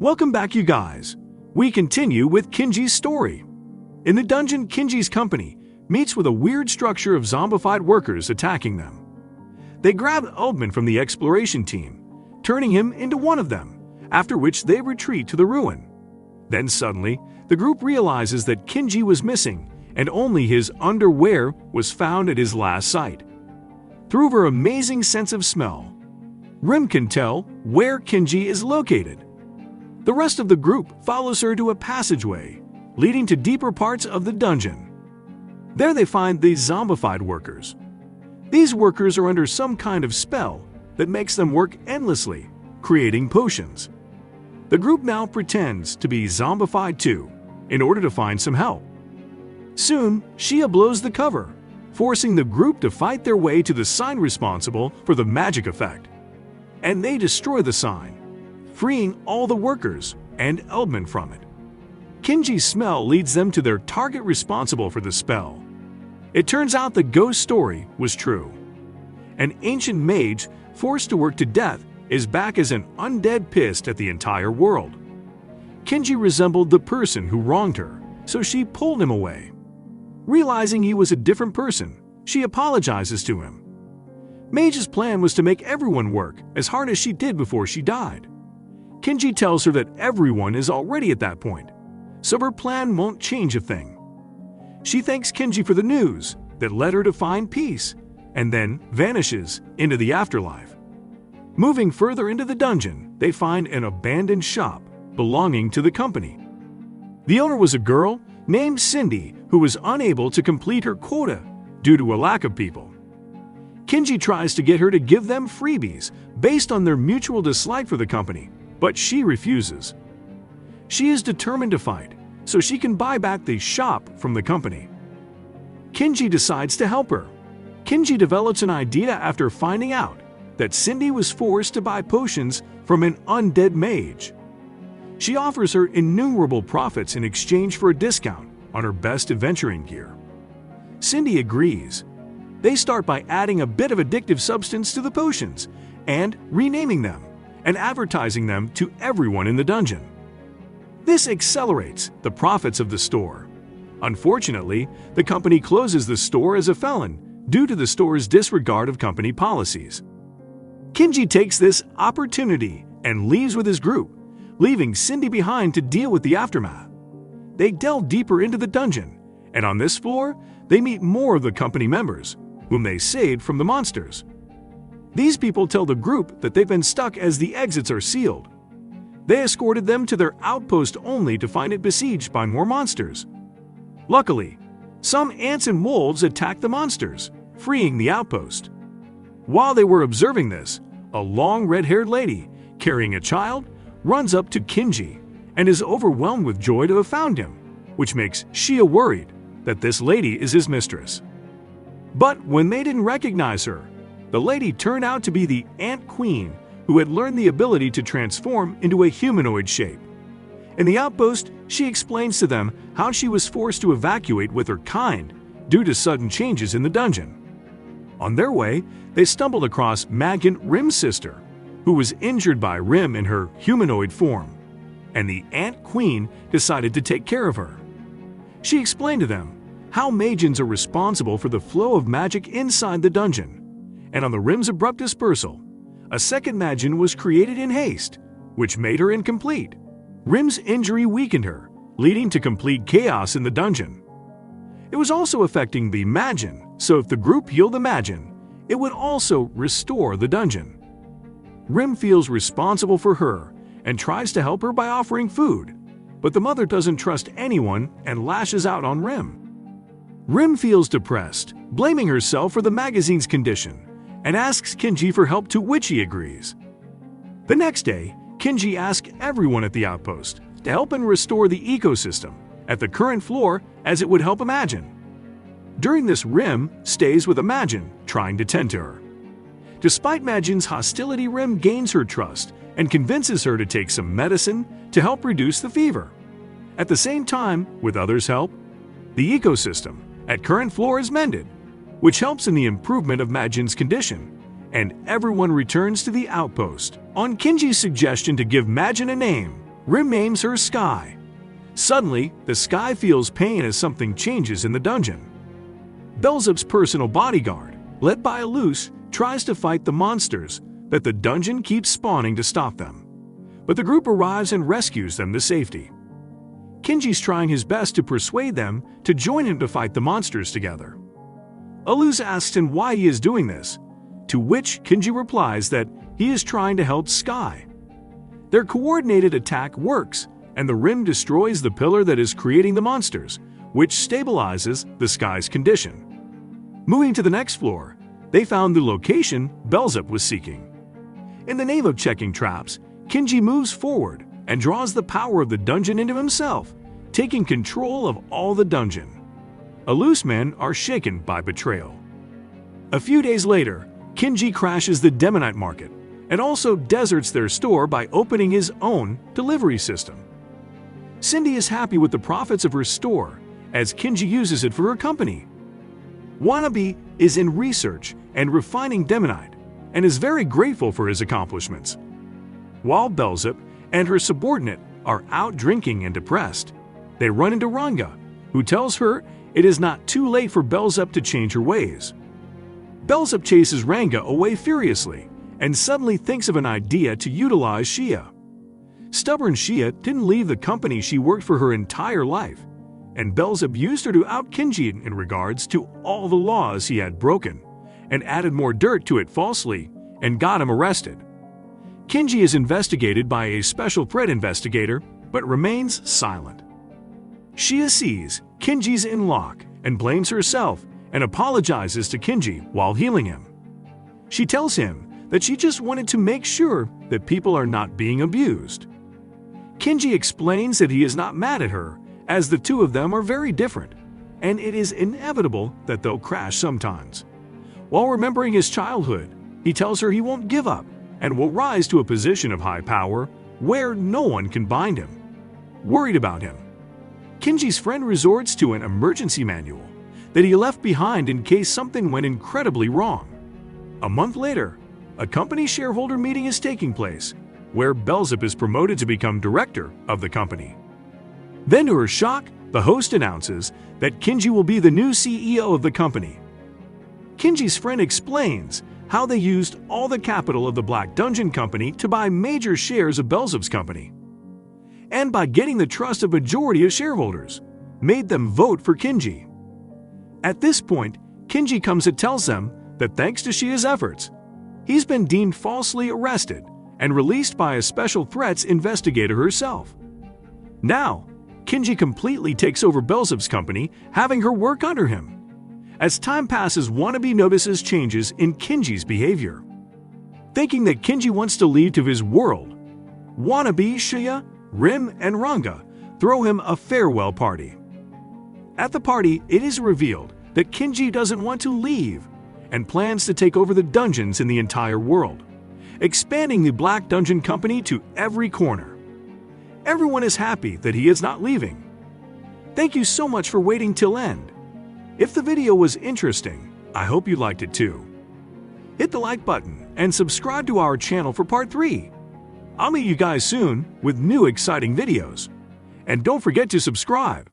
Welcome back, you guys. We continue with Kinji's story. In the dungeon, Kinji's company meets with a weird structure of zombified workers attacking them. They grab Eldman from the exploration team, turning him into one of them, after which they retreat to the ruin. Then suddenly, the group realizes that Kinji was missing and only his underwear was found at his last sight. Through her amazing sense of smell, Rim can tell where Kinji is located. The rest of the group follows her to a passageway leading to deeper parts of the dungeon. There they find these zombified workers. These workers are under some kind of spell that makes them work endlessly, creating potions. The group now pretends to be zombified too, in order to find some help. Soon, Shia blows the cover, forcing the group to fight their way to the sign responsible for the magic effect. And they destroy the sign, freeing all the workers and Eldman from it. Kinji's smell leads them to their target responsible for the spell. It turns out the ghost story was true. An ancient mage forced to work to death is back as an undead, pissed at the entire world. Kinji resembled the person who wronged her, so she pulled him away. Realizing he was a different person, she apologizes to him. Mage's plan was to make everyone work as hard as she did before she died. Kinji tells her that everyone is already at that point, so her plan won't change a thing. She thanks Kinji for the news that led her to find peace, and then vanishes into the afterlife. Moving further into the dungeon, they find an abandoned shop belonging to the company. The owner was a girl named Cindy who was unable to complete her quota due to a lack of people. Kinji tries to get her to give them freebies based on their mutual dislike for the company, but she refuses. She is determined to fight, so she can buy back the shop from the company. Kinji decides to help her. Kinji develops an idea after finding out that Cindy was forced to buy potions from an undead mage. She offers her innumerable profits in exchange for a discount on her best adventuring gear. Cindy agrees. They start by adding a bit of addictive substance to the potions and renaming them and advertising them to everyone in the dungeon. This accelerates the profits of the store. Unfortunately, the company closes the store as a felon due to the store's disregard of company policies. Kinji takes this opportunity and leaves with his group, leaving Cindy behind to deal with the aftermath. They delve deeper into the dungeon, and on this floor, they meet more of the company members, whom they saved from the monsters. These people tell the group that they've been stuck as the exits are sealed. They escorted them to their outpost only to find it besieged by more monsters. Luckily, some ants and wolves attacked the monsters, freeing the outpost. While they were observing this, a long red-haired lady, carrying a child, runs up to Kinji and is overwhelmed with joy to have found him, which makes Shia worried that this lady is his mistress. But when they didn't recognize her, the lady turned out to be the Ant Queen, who had learned the ability to transform into a humanoid shape. In the outpost, she explains to them how she was forced to evacuate with her kind due to sudden changes in the dungeon. On their way, they stumbled across Magan, Rim's sister, who was injured by Rim in her humanoid form, and the Ant Queen decided to take care of her. She explained to them how Magians are responsible for the flow of magic inside the dungeon, and on the Rim's abrupt dispersal, a second Magian was created in haste, which made her incomplete. Rim's injury weakened her, leading to complete chaos in the dungeon. It was also affecting the Magian, so if the group healed the Magian, it would also restore the dungeon. Rim feels responsible for her and tries to help her by offering food, but the mother doesn't trust anyone and lashes out on Rim. Rim feels depressed, blaming herself for the magazine's condition, and asks Kinji for help, to which he agrees. The next day, Kinji asks everyone at the outpost to help and restore the ecosystem at the current floor as it would help Imagine. During this, Rim stays with Imagine, trying to tend to her. Despite Imagine's hostility, Rim gains her trust and convinces her to take some medicine to help reduce the fever. At the same time, with others' help, the ecosystem at current floor is mended, which helps in the improvement of Imagine's condition, and everyone returns to the outpost. On Kinji's suggestion to give Imagine a name, Rim names her Sky. Suddenly, the Sky feels pain as something changes in the dungeon. Belzebub's personal bodyguard, led by Alus, tries to fight the monsters, but the dungeon keeps spawning to stop them. But the group arrives and rescues them to safety. Kinji's trying his best to persuade them to join him to fight the monsters together. Alus asks him why he is doing this, to which Kinji replies that he is trying to help Sky. Their coordinated attack works, and the rim destroys the pillar that is creating the monsters, which stabilizes the Sky's condition. Moving to the next floor, they found the location Belzebub was seeking. In the name of checking traps, Kinji moves forward and draws the power of the dungeon into himself, taking control of all the dungeon. Alus men are shaken by betrayal. A few days later, Kinji crashes the Demonite market and also deserts their store by opening his own delivery system. Cindy is happy with the profits of her store as Kinji uses it for her company. Wannabe is in research and refining Demonite and is very grateful for his accomplishments. While Belzebub and her subordinate are out drinking and depressed, they run into Ranga, who tells her it is not too late for Belzebub to change her ways. Belzebub chases Ranga away furiously and suddenly thinks of an idea to utilize Shia. Stubborn Shia didn't leave the company she worked for her entire life, and Belzebub used her to out Kinji in regards to all the laws he had broken, and added more dirt to it falsely and got him arrested. Kinji is investigated by a special threat investigator, but remains silent. Shia sees Kinji's in lock and blames herself and apologizes to Kinji while healing him. She tells him that she just wanted to make sure that people are not being abused. Kinji explains that he is not mad at her, as the two of them are very different, and it is inevitable that they'll crash sometimes. While remembering his childhood, he tells her he won't give up and will rise to a position of high power where no one can bind him. Worried about him, Kinji's friend resorts to an emergency manual that he left behind in case something went incredibly wrong. A month later, a company shareholder meeting is taking place, where Belzebub is promoted to become director of the company. Then, to her shock, the host announces that Kinji will be the new CEO of the company. Kinji's friend explains how they used all the capital of the Black Dungeon Company to buy major shares of Belzebub's company, and by getting the trust of majority of shareholders, made them vote for Kinji. At this point, Kinji comes and tells them that thanks to Shia's efforts, he's been deemed falsely arrested and released by a special threats investigator herself. Now, Kinji completely takes over Belzebub's company, having her work under him. As time passes, Wannabe notices changes in Kinji's behavior. Thinking that Kinji wants to leave to his world, Wannabe, Shia, Rim, and Ranga throw him a farewell party. At the party, it is revealed that Kinji doesn't want to leave and plans to take over the dungeons in the entire world, expanding the Black Dungeon Company to every corner. Everyone is happy that he is not leaving. Thank you so much for waiting till end. If the video was interesting, I hope you liked it too. Hit the like button and subscribe to our channel for part 3. I'll meet you guys soon with new exciting videos. And don't forget to subscribe.